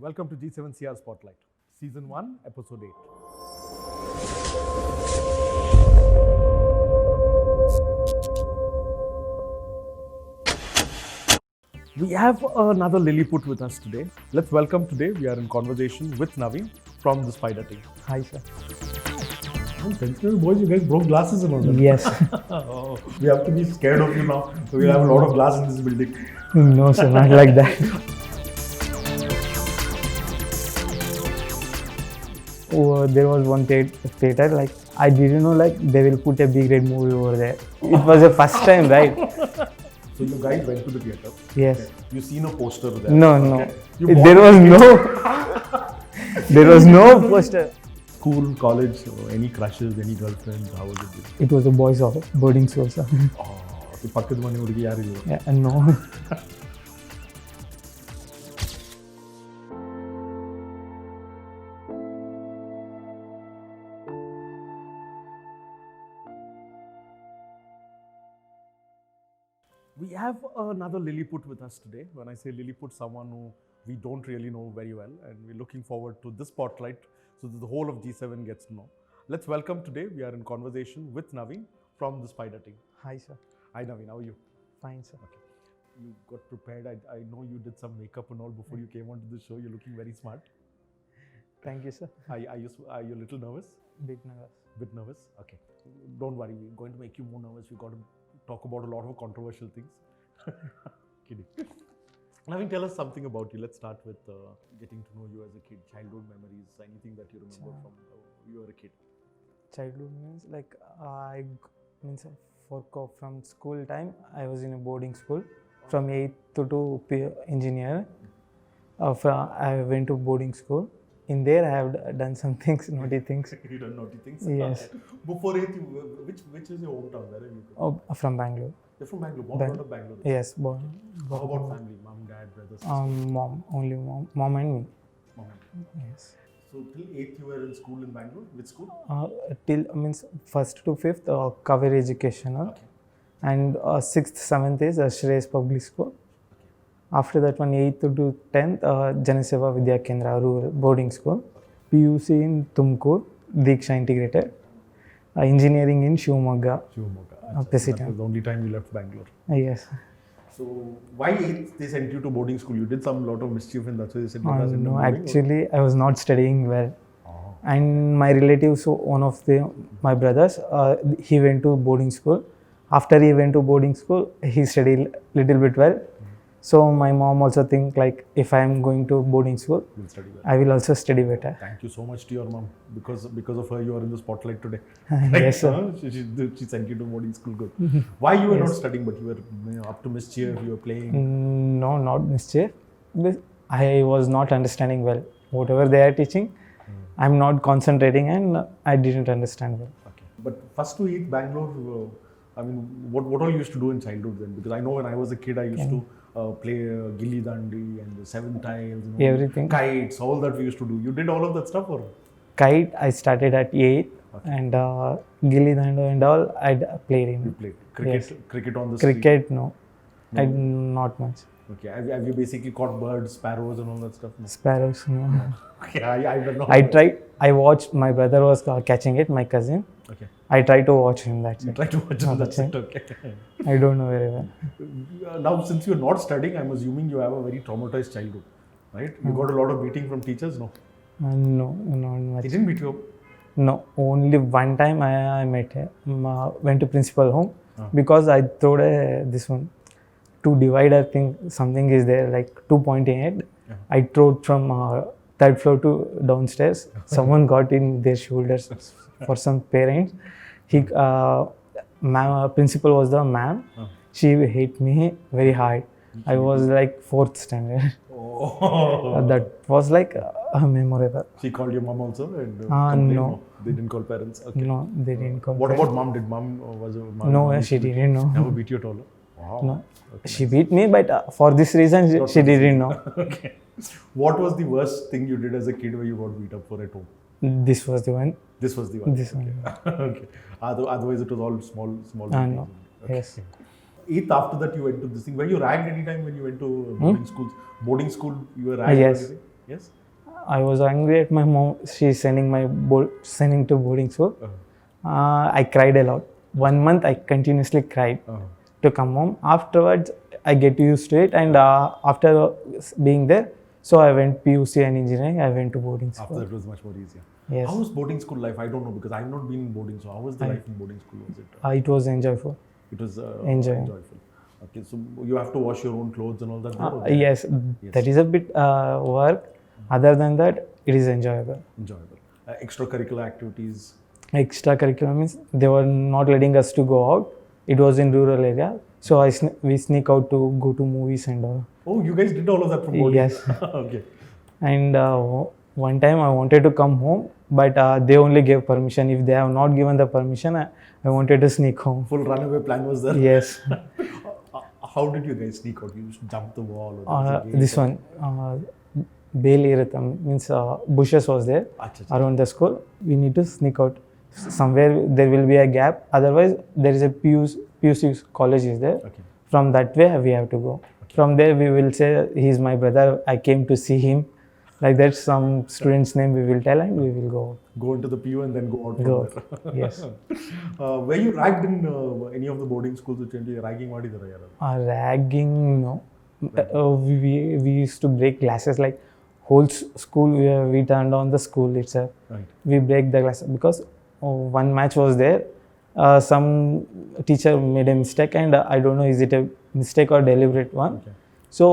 Welcome to G7CR Spotlight, Season 1, Episode 8. We have another Lilliput with us today. Let's welcome today. We are in conversation with Naveen from the Spider team. Hi, sir. Sensitive boys, you guys broke glasses and all that. Yes. Oh, we have to be scared of you now. We have a lot of glass in this building. No, sir, not like that. Oh, there was one theater, like, I didn't know, like, they will put a big red movie over there. It was the first time, right? So you guys went to the theater. Yes. Okay. You seen a poster there. No. Okay. There was no poster. School, college, any crushes, any girlfriends, how was it? It was a boys' boarding school, sir. Oh, so ಪಕ್ಕದ ಮನೆ ಹುಡುಗಿ ಯಾರಿಲ್ಲ? Yeah, no. We have another Lilliput with us today. When I say Lilliput, someone who we don't really know very well, and we're looking forward to this spotlight so that the whole of G7 gets to know. Let's welcome today. We are in conversation with Naveen from the Spider team. Hi, sir. Hi Naveen, how are you? Fine, sir. Okay. You got prepared. I know you did some makeup and all before you came onto the show. You're looking very smart. Thank you, sir. Are you a little nervous? Bit nervous. Bit nervous? Okay. Don't worry, we're going to make you more nervous. We've got to talk about a lot of controversial things. Kidding. Naveen, tell us something about you. Let's start with getting to know you as a kid, childhood memories, anything that you remember from you were a kid. Childhood means, like, from school time, I was in a boarding school from 8th to engineer. I went to boarding school. In there, I have done some things, naughty things. You done naughty things? Yes. Before 8th, which is your hometown? Where are you from? Oh, from Bangalore. You're from Bangalore, born out of Bangalore? Yes, born. How about family? Mom, dad, brothers, sisters? Only mom and me. Mom. Yes. So till 8th you were in school in Bangalore? Which school? Till 1st to 5th, Kaveri Educational. Okay. And 6th, 7th is Shreyas Public School. After that one, 8th to 10th, Janaseva Vidya Kendra Rural Boarding School. PUC in Tumkur, Diksha Integrated. Engineering in Shivamogga. That President. was the only time you left Bangalore. Yes. So why 8th they sent you to boarding school? You did some lot of mischief and that's why they sent you No, actually, I was not studying well. And my relatives, so one of my brothers, he went to boarding school. After he went to boarding school, he studied little bit well. So my mom also think, like, if I am going to boarding school, You'll study well. I will also study better. Thank you so much to your mom because of her you are in the spotlight today. Yes, sir. She sent you to boarding school. Good. Why you were not studying but you were up to mischief? You were playing. No, not mischief. I was not understanding well. Whatever they are teaching, I'm not concentrating and I didn't understand well. Okay. But first to 8th Bangalore, what all you used to do in childhood then? Because I know when I was a kid, I used to play gilli dandi and the 7 tiles, Everything. Kites, all that we used to do. You did all of that stuff or? Kite, I started at 8th, and gilli dando and all, I played in. You played cricket, Yes. cricket on the street. Cricket, no. Not much. Okay, have you basically caught birds, sparrows and all that stuff? No? Sparrows, no. Okay, I don't know. I tried. I watched. My brother was catching it. My cousin. Okay. I tried to watch him. That's You it. try to watch it, that's it. Okay. I don't know very well. Now, since you're not studying, I'm assuming you have a very traumatized childhood, right? You got a lot of beating from teachers, no? No, not much. They didn't beat you up? No, only one time I met him. Went to principal home because I threw this one. To divider thing, something is there, like 2 pointing head. I threw it from 3rd floor to downstairs. Someone got in their shoulders for some parents. Principal was the ma'am. She hit me very hard. I was like 4th standard. Oh. That was like memorable. She called your mom also? And, no. They didn't call parents? Okay. No, they didn't call. What about mom? Did mom No, she didn't know. Never beat you at all? Wow. No. She beat me, but for this reason, she didn't know. Okay. What was the worst thing you did as a kid where you got beat up for at home? This was the one. This was the one? This one. Okay. Otherwise, it was all small No. Okay. Yes. 8th, after that, you went to this thing. Were you ragged anytime when you went to boarding schools? Boarding school, you were ragged? Yes. Or anything? Yes. I was angry at my mom. She's sending sending to boarding school. I cried a lot. 1 month I continuously cried to come home. Afterwards, I get used to it, and after being there, so I went PUC and engineering. I went to boarding After school. that, it was much more easier. Yes. How was boarding school life? I don't know because I've not been in boarding. So how was the life in boarding school? Was it? It was enjoyable. It was Enjoying. enjoyable. Okay, so you have to wash your own clothes and all that. there, or Yes, that is a bit work. Other than that, it is enjoyable. enjoyable. Extracurricular activities. Extracurricular means they were not letting us to go out. It was in rural area, so we sneak out to go to movies and all. Oh, you guys did all of that from boarding? Yes. Okay. And one time I wanted to come home, but they only gave permission. If they have not given the permission, I wanted to sneak home. Full runaway plan was there? Yes. How did you guys sneak out? You used to jump the wall? Or there was a gate This or- one, Bailey means bushes was there Acha, acha. around the school. We need to sneak out. Somewhere there will be a gap. Otherwise, there is a PUC college is there. Okay. From that way, we have to go. From there, we will say, he's my brother. I came to see him. Like that, some student's name we will tell and we will go. Go into the PU and then go out from Go. there. Yes. Were you ragged in any of the boarding schools? Which ragging ಮಾಡಿದ್ದೀರಾ ಯಾರಾದ್ರು? Ragging, no. We used to break glasses like whole school. We turned on the school itself. Right. We break the glasses because one match was there. Some teacher made a mistake, and I don't know is it a mistake or deliberate one. Okay. So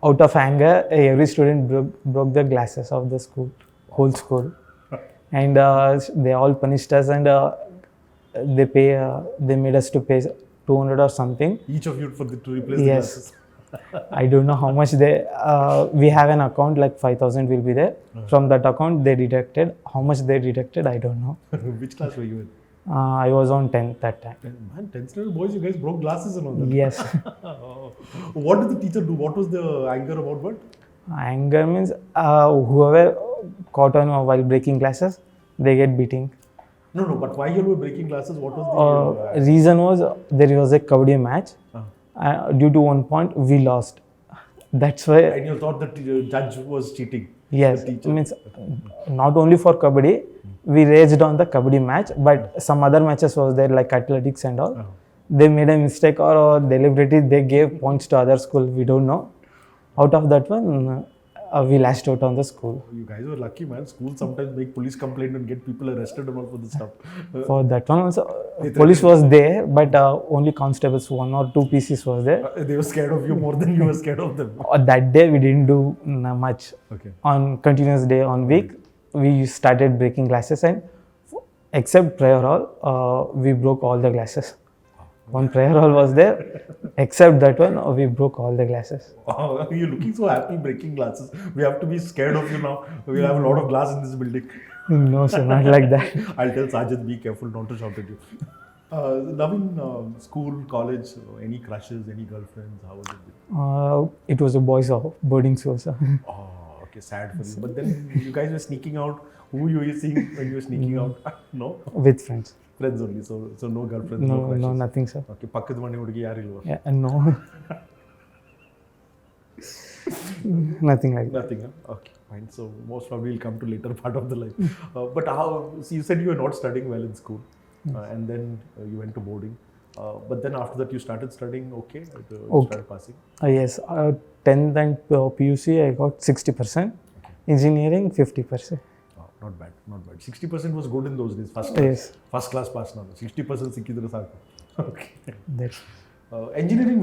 out of anger, every student broke the glasses of the school, whole school, and they all punished us, and they made us to pay 200 or something. Each of you to replace the Yes. glasses. I don't know how much they. We have an account like 5,000 will be there. From that account, they deducted. How much they deducted, I don't know. Which class were you in? I was on 10th that time. Man, 10th standard boys, you guys broke glasses and all that. Yes. What did the teacher do? What was the anger about? What? Anger means whoever caught on while breaking glasses, they get beating. No, but why you were breaking glasses? What was the... Reason was there was a kabaddi match. Uh, Due to 1 point, we lost. That's why. and you thought that the judge was cheating? Yes, The teacher. means not only for kabaddi, we raged on the kabaddi match, but some other matches was there like athletics and all. They made a mistake or deliberately they gave points to other school. We don't know. Out of that one, we lashed out on the school. You guys were lucky, man. Schools sometimes make police complaint and get people arrested and all for this stuff. For that one also, police was there, but only constables, 1 or 2 PCs was there. They were scared of you more than you were scared of them. That day we didn't do much. Okay. On continuous day, on week, we started breaking glasses, and except prayer hall, we broke all the glasses. One prayer hall was there, except that one, we broke all the glasses. Oh, you're looking so happy breaking glasses. We have to be scared of you now. We'll have a lot of glass in this building. No, sir, not like that. I'll tell Sajid, be careful not to shout at you. Naveen, school, college, any crushes, any girlfriends? How was it? It was a boys' boarding school, sir. Oh, okay, sad for you. But then you guys were sneaking out. Who you were seeing when you were sneaking out? No? With friends. Friends only. So no girlfriends, no No, crushes. no, nothing, sir. Okay, ಪಕ್ಕದ ಮನೆ ಹುಡುಗಿ ಯಾರಿಲ್ವಾ? Yeah, no. Nothing like that. Nothing. Huh? Okay, fine. So most probably we'll come to later part of the life. But how? So you said you were not studying well in school, and then you went to boarding. But then after that you started studying. Okay, you started passing. Yes, 10th and PUC, I got 60%. Engineering, 50%. Oh, not bad, not bad. 60% was good in those days. First class, Yes. first class pass now. 60% ಸಿಕ್ಕಿದ್ರೆ ಸಾಕು. Okay. That's Engineering,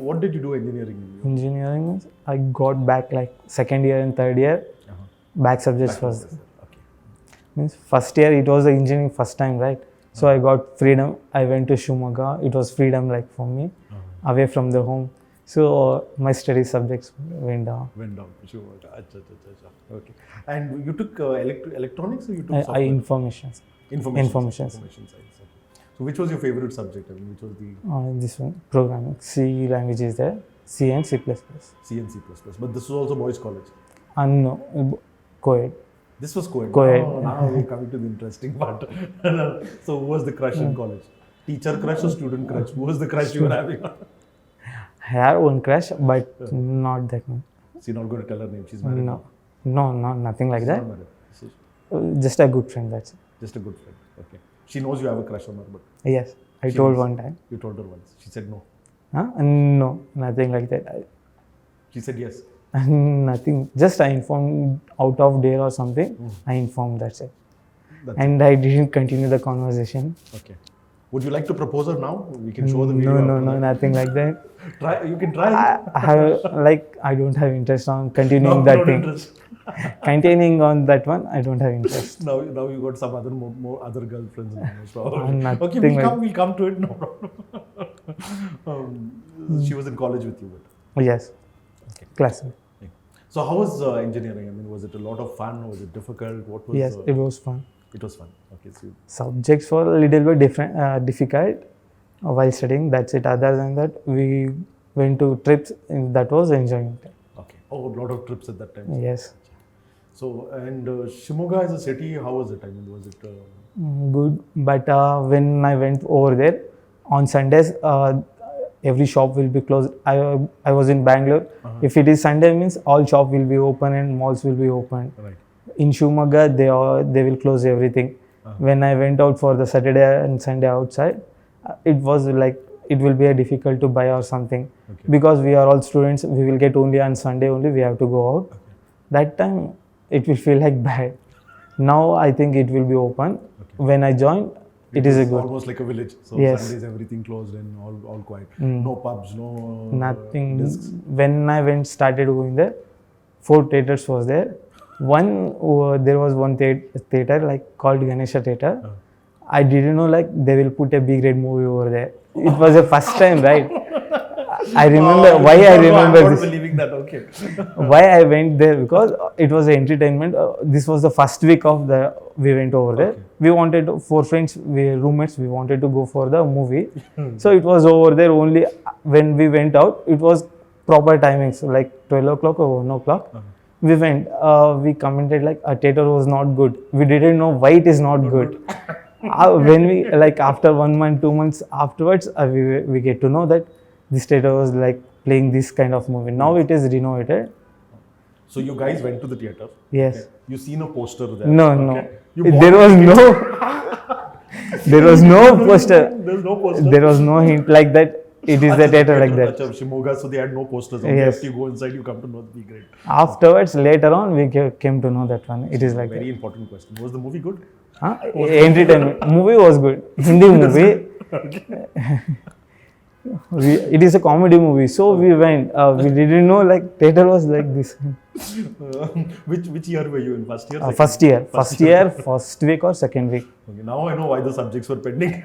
what did you do engineering? engineering means I got back like second year and third year. Back subjects was Okay. means first year it was the engineering first time, right? So I got freedom. I went to Shumaga. It was freedom like for me, away from the home. So my study subjects went down. Went down. Sure. Acha. Okay. And you took electronics or you took I software? information. Information science. Okay. So which was your favorite subject? I mean, which was the This one programming. C language is there. C and C++. C and C++? But this was also boys' college. No, co-ed. This was co-ed. Co-ed. Oh, now we're coming to the interesting part. So who was the crush in college? Teacher crush or student crush? Who was the crush you were having? I had one crush, but not that one. So you're not going to tell her name. She's married. No, no, nothing like She's that. not married. So Just a good friend. That's it. just a good friend. Okay. She knows you have a crush on her, but Yes, I She told knows. one time. you told her once. She said no. Huh? No, nothing like that. She said yes. Nothing. Just I informed out of dare or something. I informed. That's it. That's And I didn't continue the conversation. Okay. Would you like to propose her now? We can show the video. No, after that. nothing like that. Try. You can try. I have I don't have interest on continuing No, that not thing. interest. Continuing on that one, I don't have interest. Now you got some other more other girlfriends. Now, most probably. Nothing Okay, we'll like- come. We'll come to it. No problem. She was in college with you, but Yes, okay. classic. So how was engineering? I mean, was it a lot of fun? Was it difficult? What was? Yes, it was fun. It was fun. Okay, so Subjects were a little bit difficult while studying. That's it. Other than that, we went to trips. And that was enjoying. okay. Oh, a lot of trips at that time. Yes, So and Shimoga as a city, how was it? I mean, was it? good. But when I went over there on Sundays, every shop will be closed. I was in Bangalore. If it is Sunday, means all shop will be open and malls will be open. Right. In Shumaga, they will close everything. When I went out for the Saturday and Sunday outside, it was like it will be difficult to buy or something Okay. because we are all students. We will get only on Sunday only. We have to go out. That time it will feel like bad. Now I think it will be open. When I joined, it is a was good. almost like a village. So Yes. Sundays everything closed and all quiet. No pubs, no Nothing. discs. When I started going there, 4 theaters was there. One there was one theater like called Ganesha Theater. I didn't know like they will put a B grade movie over there. It was the first time, right? I remember why I remember I'm not this. believing that. Okay. Why I went there because it was entertainment. This was the first week of we went over there. Okay. We wanted 4 friends, roommates. We wanted to go for the movie. So it was over there only when we went out. It was proper timings like 12 o'clock or 1 o'clock. We went. We commented like a theater was not good. We didn't know why it is not good. When we like after 1 month, 2 months afterwards, we get to know that this theater was like playing this kind of movie. Now it is renovated. So you guys went to the theater. Yes. Okay. You seen a poster there. No, okay. no. You There bought was it. no. There was no poster. There's no poster. There was no hint like that. It is the theater like that. Acha, Shimoga, so they had no posters. Okay, Yes. after you go inside, you come to know the great. Afterwards, later on, we came to know that one. It is like Very important question. Was the movie good? that. Entertainment. Movie was good. Hindi movie. It is a comedy movie. So we went. We didn't know like theater was like this. Which year were you in? First year? Second? First year. First year, first week or second week. Okay, now I know why the subjects were pending.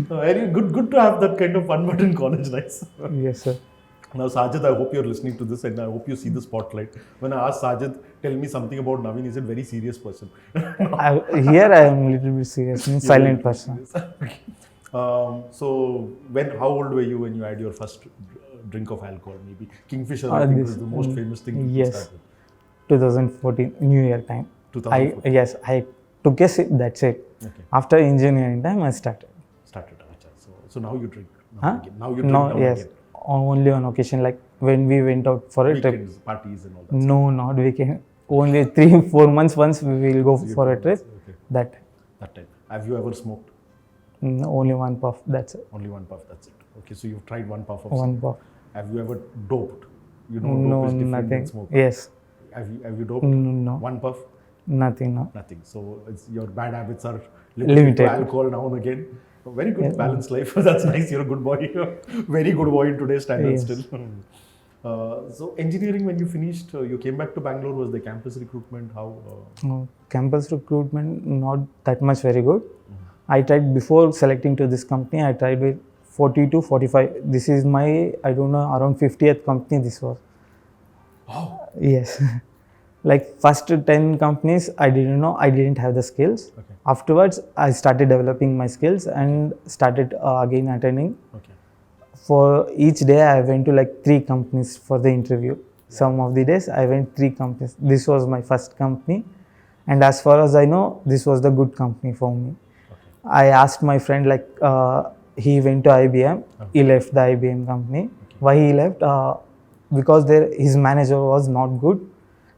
Very good to have that kind of fun, but in college, nice. Yes, sir. Now, Sajid, I hope you're listening to this and I hope you see the spotlight. When I asked Sajid, tell me something about Naveen, he's a very serious person. Here I am a little bit serious, silent person. So, how old were you when you had your first drink of alcohol? Maybe Kingfisher, I think, This- was the most famous thing to yes. start with. 2014 New Year time. 2014. I took a sip. That's it. Okay, After engineering time, I started. started. Acha. So now you drink. Huh? Again. Now you drink No, now yes. again. Only on occasion, like when we went out for a trip. Weekends, parties and all that. No, not weekend. Only 3-4 months once we will go for a trip. Okay, That that time. Have you ever smoked? only one puff. That's it. Only one puff, that's it. Okay, so you've tried one puff of One cigarette. puff. Have you ever doped? You know, No, dope is different nothing. than smoke. Yes. Have you doped? No, One puff? nothing. No. Nothing. So it's your bad habits are Limited. limited to alcohol now and again. A very good balanced life. That's nice. You're a good boy. Very good boy in today's standards Yes. still. So engineering, when you finished, you came back to Bangalore. Was the campus recruitment? How? Campus recruitment not that much very good. I tried before selecting to this company. I tried with 40 to 45. This is my I don't know around 50th company. This was. Oh. Yes. Like first 10 companies, I didn't know. I didn't have the skills. Okay. Afterwards, I started developing my skills and started again attending. Okay. For each day, I went to like 3 companies for the interview. Some of the days, I went 3 companies. This was my first company. And as far as I know, this was the good company for me. I asked my friend, like, he went to IBM. He left the IBM company. Why he left? because his manager was not good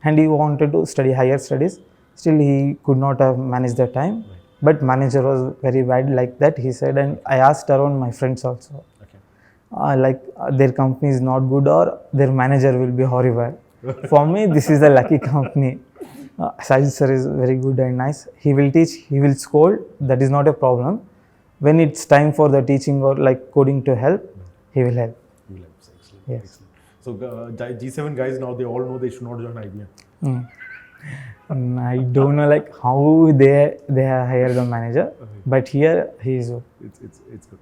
and he wanted to study higher studies. Still, he could not have managed the time. But manager was very bad like that, he said. And I asked around my friends also. Okay. Their company is not good or their manager will be horrible. For me, this is a lucky company. Sajid sir is very good and nice. He will teach, he will scold, that is not a problem. When it's time for the teaching or like coding to help, he will help. You will help. Excellent. Yes. Excellent. So G7 guys now, they all know they should not join IBM. And I don't know like how they have hired the manager, but here he is. It's good.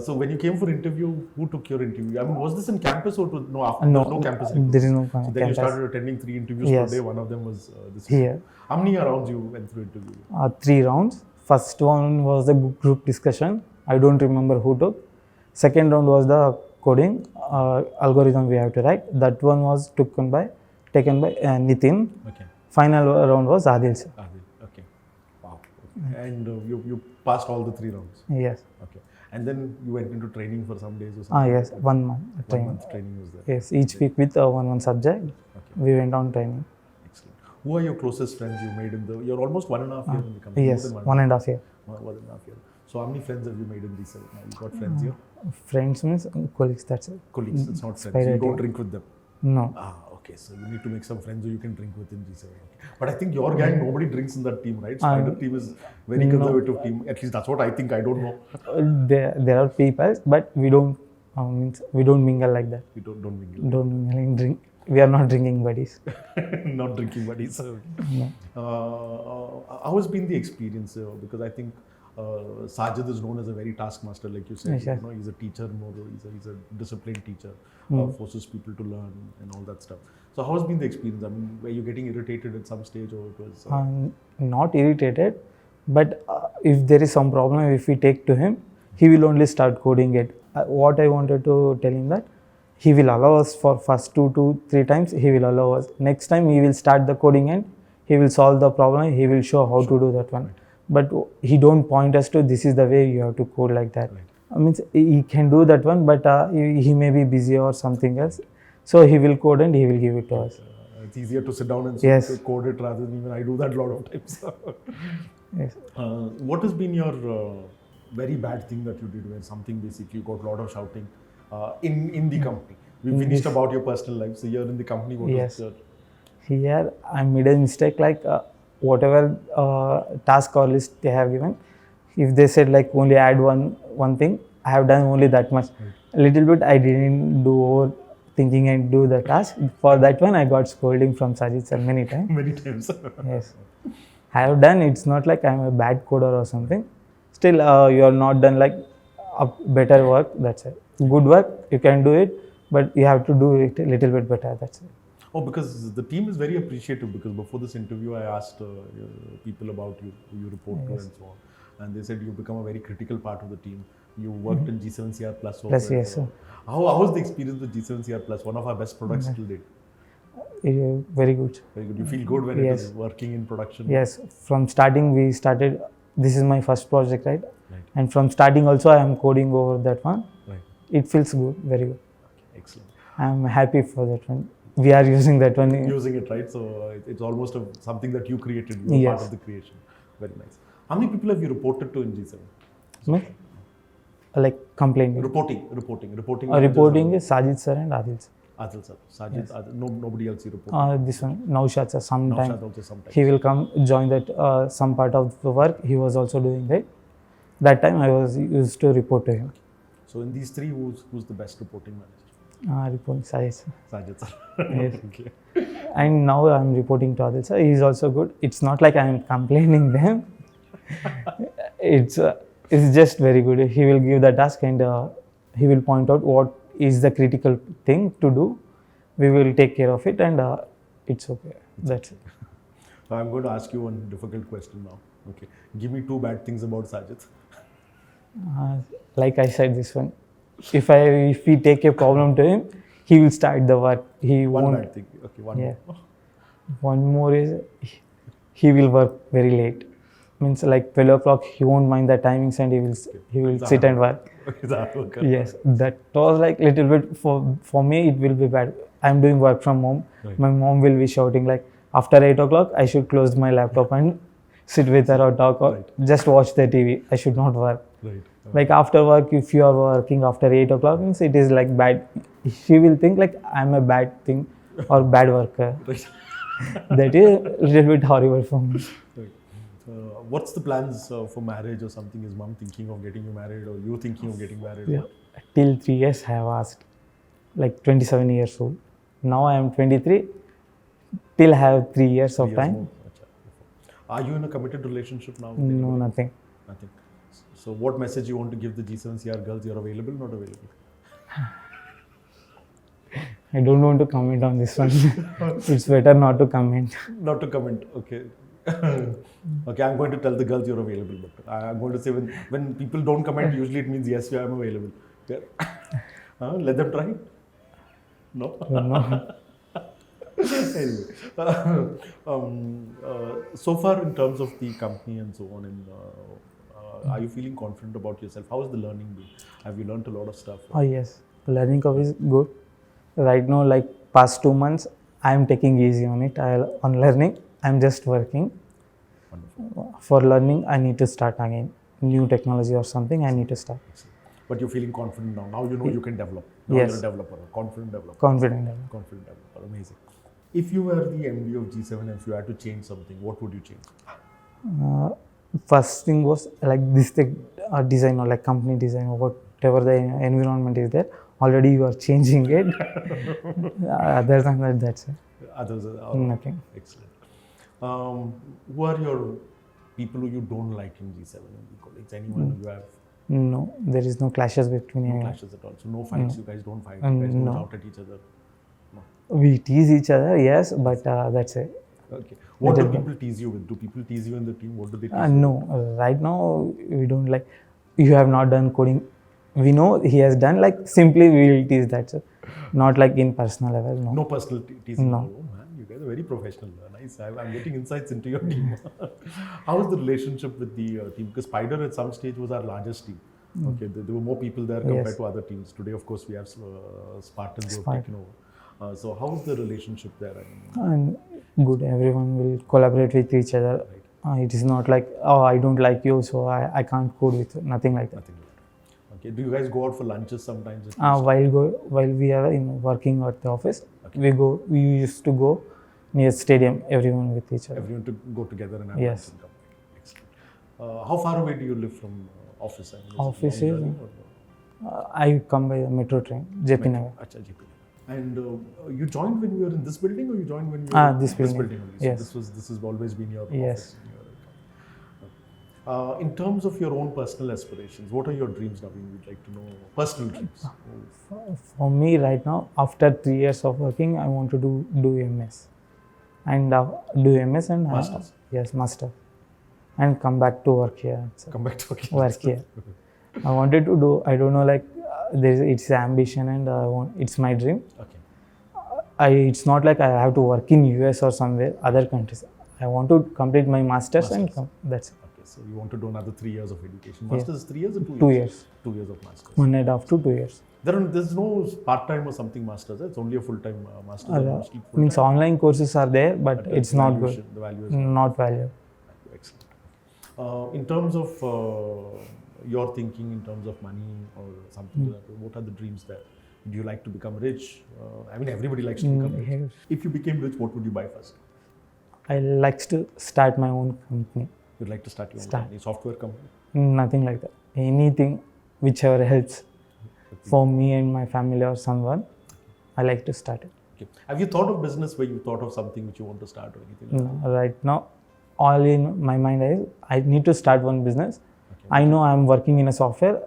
So when you came for interview, who took your interview? I mean, was this in campus or no? No campus. There is no So then campus. you started attending 3 interviews Yes. per day. One of them was this. Here. How many rounds you went through interview? 3 rounds. First one was the group discussion. I don't remember who took. Second round was the coding algorithm we have to write. That one was taken by Nitin. Okay. Final round was Adil sir. Okay. Wow. Okay. And you passed all the 3 rounds. Yes. Okay. And then you went into training for some days or something. Yes. 1 month 1 training. month training was there. Yes. Each week with one subject. Okay. We went on training. Excellent. Who are your closest friends you made in the? You're almost 1.5 years in the company. Yes. More than 1.5 year. 1.5 years. So how many friends have you made in these? You got friends here? Friends means colleagues. That's it. Colleagues. It's not friends. Spider You don't team. drink with them. No. Okay. So you need to make some friends who you can drink with in G7. Okay. But I think your gang, nobody drinks in that team, right? Spider team is very conservative team. At least that's what I think. I don't know. There are people, but we don't means we don't mingle like that. We don't mingle. Don't mingle in drink. We are not drinking buddies. Not drinking buddies. No. How has been the experience? Because I think Sajid is known as a very taskmaster, like you said. Yes, yes. You know, he's a teacher more. He's a disciplined teacher. Forces people to learn and all that stuff. So how has been the experience? I mean, were you getting irritated at some stage, or it was? Not irritated, but if there is some problem, if we take to him, he will only start coding it. What I wanted to tell him that he will allow us for first 2 to 3 times. He will allow us. Next time he will start the coding and he will solve the problem. He will show how to do that one. But he don't point us to this is the way you have to code like that. I mean, he can do that one, but he may be busy or something else. So he will code and he will give it to us. It's easier to sit down and Yes. code it rather than even I do that a lot of times. Yes. What has been your very bad thing that you did where something basically you got a lot of shouting in the company? We finished about your personal life. So here in the company, what Yes. was your... Here I made a mistake like whatever task or list they have given. If they said like only add one thing, I have done only that much. A little bit I didn't do overthinking and do the task. For that one I got scolding from Sajid sir many times. Many times. Yes. I have done, it's not like I'm a bad coder or something. Still you are not done like a better work, that's it. Good work, you can do it, but you have to do it a little bit better, that's it. Oh, because the team is very appreciative, because before this interview I asked people about you, who you report to and so on. And they said you've become a very critical part of the team. You worked in G7CR Plus. Plus, yes, sir. How was the experience with G7CR Plus? One of our best products till date. Very good. Very good. You feel good when it is working in production? Yes. From starting we started, this is my first project, right? Right. And from starting also I am coding over that one. Right. It feels good, very good. Okay, excellent. I am happy for that one. We are using that one. Using it, right? So it's almost something that you created. You were part of the creation. Very nice. How many people have you reported to in G7? Me? Like complaining. Reporting. Reporting is Sajid sir and Adil sir. Adil sir. Sajid, Adil, nobody else you report. This one, Naushad sir, sometime. Naushad also sometimes. He will come join that some part of the work. He was also doing that. That time I was used to report to him. So in these 3, who's the best reporting manager? Reporting Sajid sir. Sajid sir. Yes. Okay. And now I am reporting to Adil sir. He is also good. It's not like I am complaining them. It's just very good. He will give the task and he will point out what is the critical thing to do. We will take care of it and it's okay. That's it. I'm going to ask you one difficult question now. Okay. Give me 2 bad things about Sajid. Like I said, this one. If we take a problem to him, he will start the work. He One won't. bad thing. Okay, one Yeah. more. One more is he will work very late. Means like 12 o'clock, he won't mind the timings and he will sit and work. He's a hard worker. Yes, that was like little bit for me. It will be bad. I'm doing work from home, Right. my mom will be shouting like, after 8 o'clock, I should close my laptop and sit with her or talk or Right. just watch the TV. I should not work. Right. Like after work, if you are working after 8 o'clock, means it is like bad. She will think like I'm a bad thing or bad worker. Right. That is a little bit horrible for me. Right. What's the plans for marriage or something? Is mom thinking of getting you married, or you thinking of getting married? Yeah. Till 3 years, I have asked, like 27 years old. Now I am 23. Till I have 3 years of Years time. more. Acha. Are you in a committed relationship now? with No, anybody? nothing. Nothing. So, what message you want to give the G7CR girls? You're available, not available? I don't want to comment on this one. It's better not to comment. Not to comment. Okay. Okay, I'm going to tell the girls you're available, but I'm going to say when people don't comment, usually it means yes, I'm available. Yeah. Let them try. No. No. Anyway, so far in terms of the company and so on, and are you feeling confident about yourself? How has the learning been? Have you learned a lot of stuff? Oh yes, learning curve is good. Right now, like past 2 months, I am taking easy on it. On learning, I'm just working. Wonderful. For learning, I need to start again. New technology or something, I need to start. But you're feeling confident now. Now you know you can develop. Now Yes. you're a developer, a confident developer. Confident. Confident developer. Amazing. If you were the MD of G7 and if you had to change something, what would you change? First thing was like this design or like company design or whatever the environment is there. Already you are changing it. Other than that, that's it. Others are Nothing. excellent. Who are your people who you don't like in G7 and the colleagues? Anyone who you have No, there is no clashes between no anyone. clashes at all? So no fights. You guys don't fight. You guys don't No. shout at each other. No. We tease each other, yes, but that's it. Okay. What do people tease you with? Do people tease you in the team? What do they tease you? No, right now we don't like. You have not done coding. We know he has done. Like simply we will tease that, sir. Not like in personal level. No. No personal teasing. No. Oh man, you guys are very professional. Nice. I'm getting insights into your team. How is the relationship with the team? Because Spider at some stage was our largest team. Okay, there were more people there compared Yes. to other teams. Today, of course, we have Spartans who have Spartan. taken over. So how is the relationship there? I mean, And good, everyone will collaborate with each other. It is not like, oh, I don't like you, so I can't code with you. Nothing like that. nothing like that. Okay. Do you guys go out for lunches sometimes? While we are working at the office, we used to go near stadium, everyone with each other. Everyone to go together and have Yes. lunch and come back. Excellent. How far away do you live from office? I mean, it Office long is- journey or no? I come by the metro train, JP Nagar. Acha, JP. And you joined when you were in this building, or you joined when you were in this building. only? So Yes. this has always been your Yes. office. In terms of your own personal aspirations, what are your dreams now? We'd like to know personal dreams. For me, right now, after 3 years of working, I want to do MS, and do MS and Masters. Yes, master, and come back to work here. So, Come back to okay. work here. I wanted to do. I don't know, like it's ambition and it's my dream. Okay. It's not like I have to work in US or somewhere other countries. I want to complete my masters and come. That's it. Okay. So you want to do another 3 years of education. Masters is 3 years or 2 years? 2 years. 2 years of masters. 1.5 to 2 years. There's no part-time or something masters. It's only a full-time master. Mostly full-time. Means online courses are there, but it's the not valuation- good. The value is Not value. excellent. In terms of your thinking, in terms of money or something like that, what are the dreams there? Do you like to become rich? I mean, everybody likes to become rich. Here, If you became rich, what would you buy first? I like to start my own company. You'd like to start your own Start. company, software company? Nothing like that. Anything whichever helps for me and my family or someone, I like to start it. Okay. Have you thought of business where you thought of something which you want to start or anything like that? No, right now, all in my mind is I need to start one business. Okay. I know I'm working in a software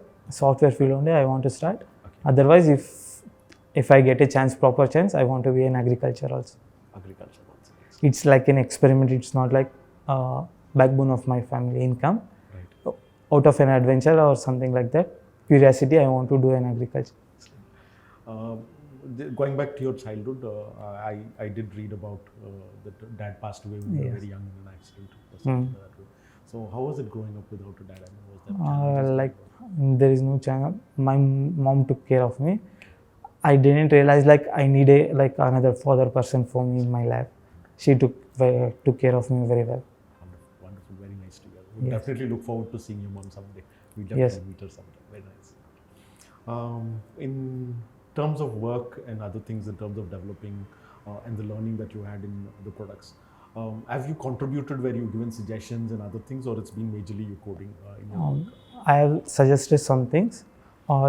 field only. I want to start. Otherwise, if I get a chance, proper chance, I want to be in agriculture also. Agriculture also. It's like an experiment. It's not like backbone of my family income. Right. Out of an adventure or something like that, curiosity, I want to do an agriculture. Going back to your childhood, I did read about that dad passed away when you were Yes. very young in an accident. Or something like that. So how was it growing up without a dad? I mean, was there challenges? Like there is no channel. My mom took care of me. I didn't realize like I need another father person for me in my life. She took care of me very well. Wonderful, wonderful, very nice to hear. We'll Yes. definitely look forward to seeing your mom someday. We'll Yes. definitely meet her someday. Very nice. In terms of work and other things, in terms of developing and the learning that you had in the products, have you contributed where you've given suggestions and other things, or it's been majorly you coding in your work? I have suggested some things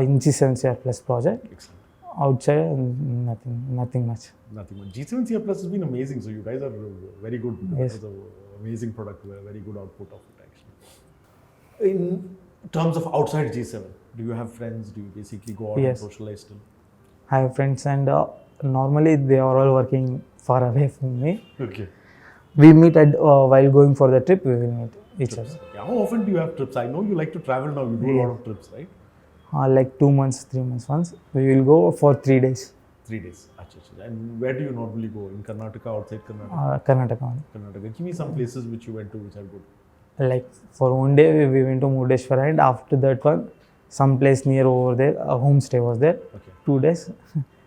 in G7CR Plus project. Excellent. Outside, nothing much. Nothing much. G7CR Plus has been amazing. So you guys are very good. Yes. It's an amazing product, very good output of it actually. In terms of outside G7, do you have friends? Do you basically go out Yes. and socialize still? I have friends and normally they are all working far away from me. Okay. We meet at while going for the trip. We will meet each Trips. other. Yeah, how often do you have trips? I know you like to travel now. You do a Yeah. lot of trips, right? Like 2 months, 3 months once. We will go for 3 days. 3 days. Achha, achha. And where do you normally go? In Karnataka, outside Karnataka? Karnataka only. Karnataka. Give me some places which you went to which are good. Like for one day we went to Murdeshwar, and after that one, some place near over there, a homestay was there. Okay. 2 days,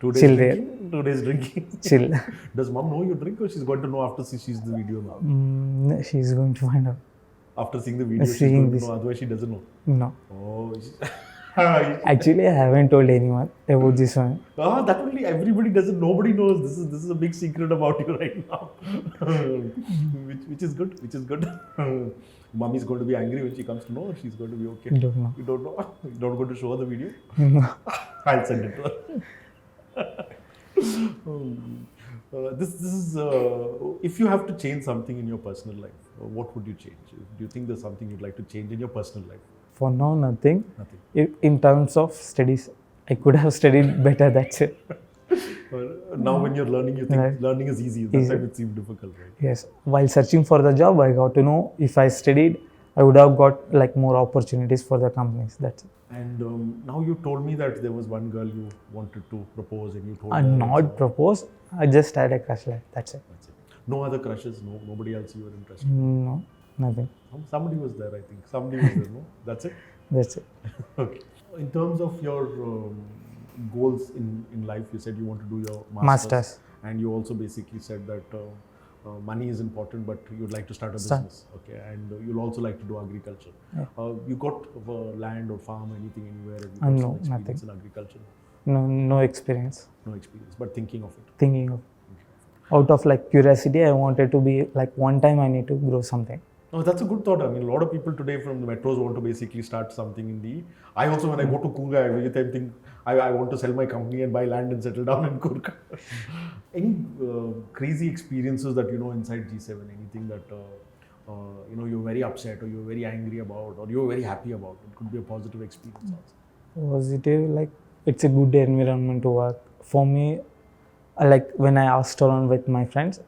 2 days Chill there. drinking? 2 days drinking. chill. Does mom know you drink or she's going to know after she sees the video now? She's going to find out. After seeing the video, she's Seeing going to this. know. Otherwise, she doesn't know. No. Oh. Actually, I haven't told anyone about this one. That only everybody doesn't. Nobody knows. This is a big secret about you right now, which is good. Which is good. Mummy is going to be angry when she comes to know, or she's going to be okay. Don't know. You don't know. You don't go to show her the video. No. I'll send it to her. This is if you have to change something in your personal life, what would you change? Do you think there's something you'd like to change in your personal life? For now, nothing. Nothing. In terms of studies, I could have studied better. That's it. Now when you're learning, you think Right. learning is easy. That Easy. time it seemed difficult, right? Yes. While searching for the job, I got to know if I studied, I would have got like more opportunities for the companies. That's it. And now you told me that there was one girl you wanted to propose, and you told I her not proposed. I just had a crush. Like that's it. That's it. No other crushes. Nobody else you were interested. No, nothing. Somebody was there. I think somebody was there. No, that's it. That's it. Okay. In terms of your goals in life, you said you want to do your Masters. and you also basically said that money is important, but you'd like to start a Start. business. Okay, and you'll also like to do agriculture. Yeah. You got land or farm, anything anywhere? Have you got No, some experience nothing. in agriculture? No experience. No experience, but thinking of it. Thinking of out of like curiosity, I wanted to be like one time I need to grow something. Oh, that's a good thought. I mean, a lot of people today from the metros want to basically start something in the. I also, when I go to Kurga, I every time think I want to sell my company and buy land and settle down in Kurga. Any crazy experiences that you know inside G7? Anything that you know you're very upset or you're very angry about or you're very happy about? It could be a positive experience also. Positive, like it's a good environment to work. For me, like when I asked around with my friends,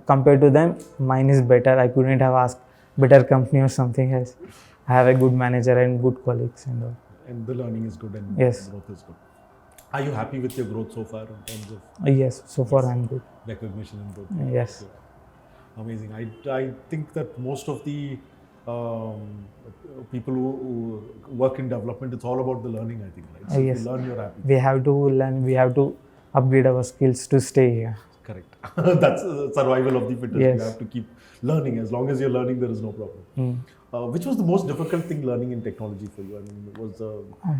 compared to them, mine is better. I couldn't have asked better company or something else. I have a good manager and good colleagues and all. And the learning is good and Yes. growth is good. Are you happy with your growth so far in terms of Yes, so far I'm good. recognition and growth? Yes. Yeah. Amazing. I think that most of the people who work in development, it's all about the learning, I think, right? So Yes. if you learn, you're happy. We have to learn, we have to upgrade our skills to stay here. Correct. That's survival of the fittest. Yes. You have to keep learning. As long as you're learning, there is no problem. Which was the most difficult thing learning in technology for you? I mean, it was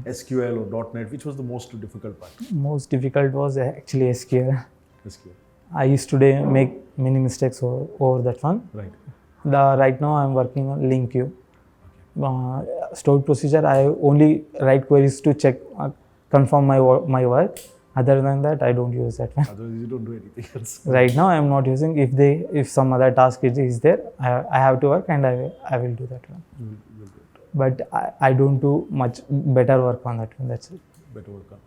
SQL or .NET. Which was the most difficult part? Most difficult was actually SQL. SQL. I used to make many mistakes over that one. Right. Right now I'm working on LinkQ. Stored procedure, I only write queries to check, confirm my work. Other than that, I don't use that one. Otherwise, you don't do anything else. Right now, I am not using. If some other task is there, I have to work and I will do that one. You'll do it. But I don't do much better work on that one. That's it. Better work on.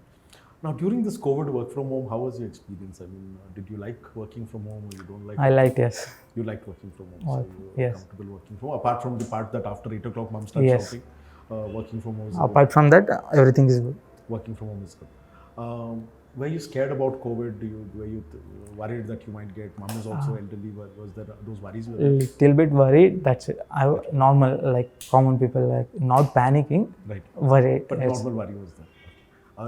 Now, during this COVID work from home, how was your experience? I mean, did you like working from home or you don't like? I liked, yes. You liked working from home, Work, so you were yes. comfortable working from home. Apart from the part that after 8 o'clock, mom starts Yes. shouting, working from home is Apart from that, everything is good. working from home is good. Were you scared about COVID? Were you worried that you might get? Mom is also elderly. Was there those worries? Were there? Little bit worried. That's it. Normal, like common people, like not panicking. Right. Worried. But yes. normal worry was there.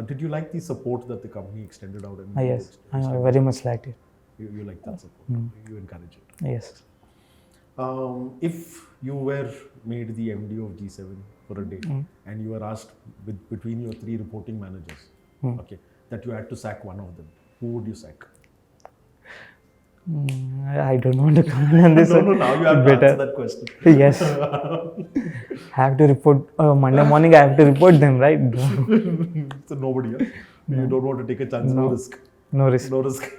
Did you like the support that the company extended out? And Yes, I very much liked it. You like that support. You encourage it. Yes. If you were made the MD of G7 for a day and you were asked between your 3 reporting managers, okay, that you had to sack one of them, who would you sack? I don't want to comment on this. No, now you have to answer that question. Yes. I have to report Monday morning. I have to report them, right? So nobody. Huh? You don't want to take a chance. No risk. No risk. No risk.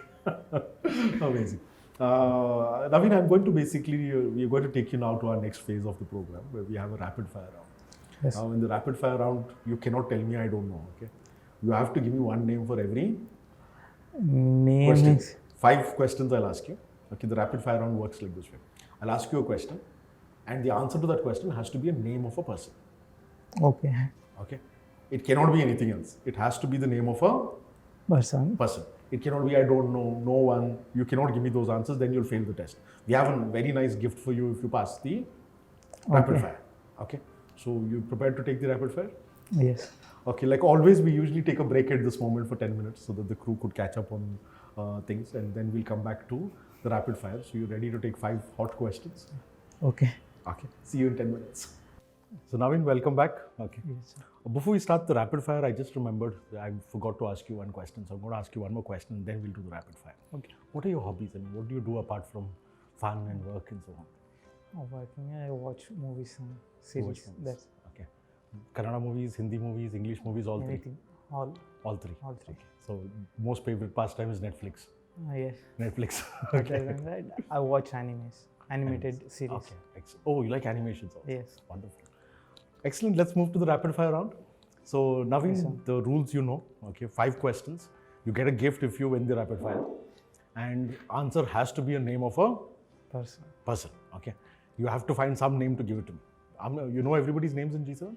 Amazing. Naveen, I'm going to we're going to take you now to our next phase of the program where we have a rapid fire round. Yes. Now, in the rapid fire round, you cannot tell me I don't know. Okay, you have to give me one name for every Name question. is 5 questions I'll ask you. Okay, the rapid fire round works like this way. I'll ask you a question, and the answer to that question has to be a name of a person. okay. Okay, it cannot be anything else. It has to be the name of a Person. It cannot be I don't know, no one. You cannot give me those answers, then you'll fail the test. We have a very nice gift for you if you pass the rapid fire. Okay, so you prepared to take the rapid fire? Yes. Okay, like always, we usually take a break at this moment for 10 minutes so that the crew could catch up on things, and then we'll come back to the rapid fire. So you're ready to take 5 hot questions? Okay. Okay, see you in 10 minutes. So Naveen, welcome back. Okay. Yes. Before we start the rapid fire, I just remembered I forgot to ask you one question. So I'm going to ask you one more question and then we'll do the rapid fire. Okay. What are your hobbies? I mean, what do you do apart from fun and work and so on? Working, I watch movies and series. Watch movies. That's Okay. Kannada movies, Hindi movies, English movies, all anything. All 3? All 3. All 3. Okay. So most favorite pastime is Netflix. Yes. Netflix. Other than that, I watch animated series. Okay. Excellent. Oh, you like animations also? Yes. Wonderful. Excellent. Let's move to the rapid fire round. So Naveen, Yes, the rules you know. Okay, 5 questions. You get a gift if you win the rapid fire, and answer has to be a name of a person. Okay, you have to find some name to give it to me. You know everybody's names in G7?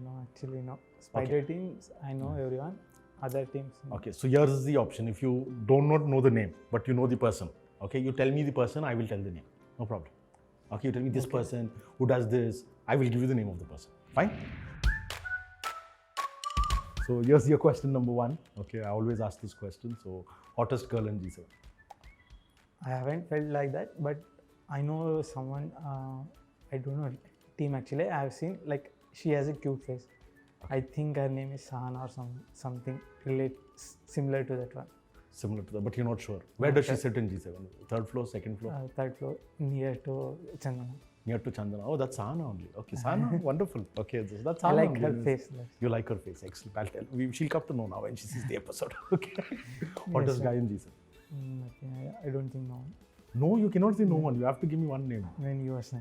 No, actually no. Spider teams, I know everyone. Other teams. No. Okay, so here's is the option. If you do not know the name, but you know the person, okay, you tell me the person, I will tell the name. No problem. Okay, you tell me this person who does this, I will give you the name of the person. Fine? So here's your question number 1. Okay, I always ask this question. So, hottest girl in G7? I haven't felt like that, but I know someone. I don't know team actually. I have seen like she has a cute face. I think her name is Sahana or something similar to that one. Similar to that, but you're not sure. Where does she sit in G7? 3rd floor, 2nd floor? 3rd floor, near to Chandana. Near to Chandana. Oh, that's Sahana only. Okay, Sahana, wonderful. Okay, that's Sahana. I like only. her face. You like her face. Excellent. I'll tell. She'll come to know now when she sees the episode. Okay. Hottest guy in G7? Nothing. I don't think no one. No, you cannot say no one. You have to give me one name. When yours.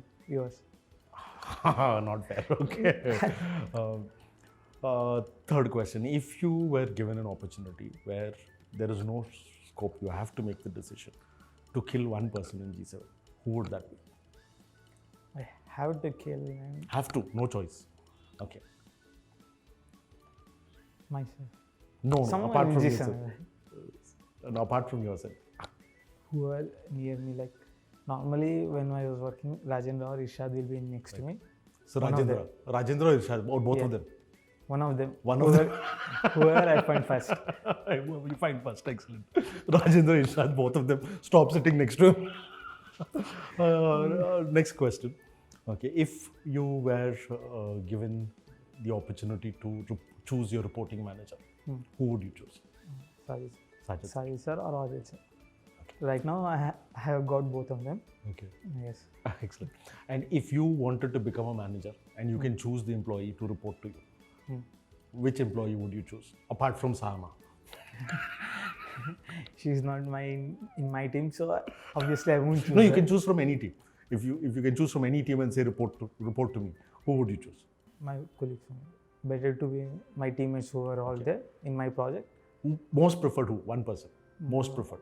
Not fair. Okay. 3rd question. If you were given an opportunity where there is no scope, you have to make the decision to kill one person in G7, who would that be? I have to kill and Have to, no choice. Okay. myself. No, Someone apart in from G7, yourself. right? No, apart from yourself. Who are near me. Like normally when I was working, Rajendra or Irshad will be next to me. So One of Rajendra or Irshad, or both of them? One of them. One of them. Whoever I find first. You find first, excellent. Rajendra, Irshad, both of them. Stop sitting next to him. Next question. Okay, if you were given the opportunity to choose your reporting manager, who would you choose? Sajid. Sajid sir or Ajay sir. Right now I have got both of them. Okay. Yes. Excellent. And if you wanted to become a manager and you can choose the employee to report to you, which employee would you choose apart from Sahana? She's not in my team, so obviously I won't choose. No, you her. can choose from any team. If you can choose from any team and say report to me, who would you choose? My colleagues. Better to be my teammates who are all there in my project. Most preferred who? One person. Most preferred.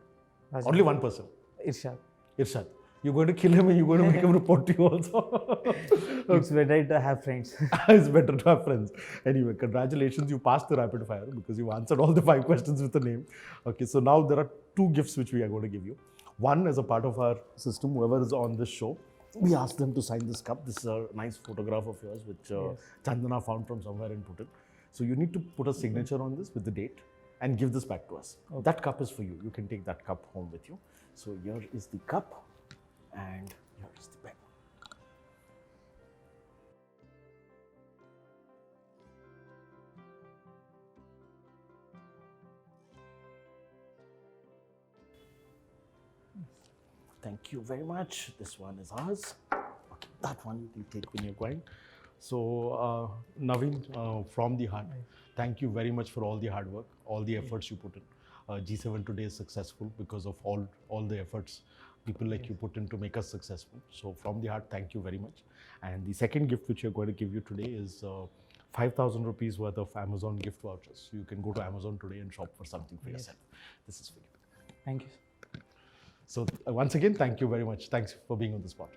Rajendra. Only one person. Irshad. Irshad. You're going to kill him and you're going to make him report to you also. It's better to have friends. It's better to have friends. Anyway, congratulations. You passed the rapid fire because you answered all the 5 questions with a name. Okay, so now there are 2 gifts which we are going to give you. One, as a part of our system, whoever is on this show, we asked them to sign this cup. This is a nice photograph of yours which Chandana found from somewhere and put it. So you need to put a signature on this with the date and give this back to us. That cup is for you. You can take that cup home with you. So here is the cup and here is the pen. Thank you very much. This one is ours. Okay, that one you can take when you're going. So, Naveen, from the heart, thank you very much for all the hard work, all the efforts you put in. G7 today is successful because of all the efforts people like you put in to make us successful. So, from the heart, thank you very much. And the second gift which we're going to give you today is 5,000 rupees worth of Amazon gift vouchers. So you can go to Amazon today and shop for something for yourself. This is for you. Thank you. So once again, thank you very much. Thanks for being on the spot.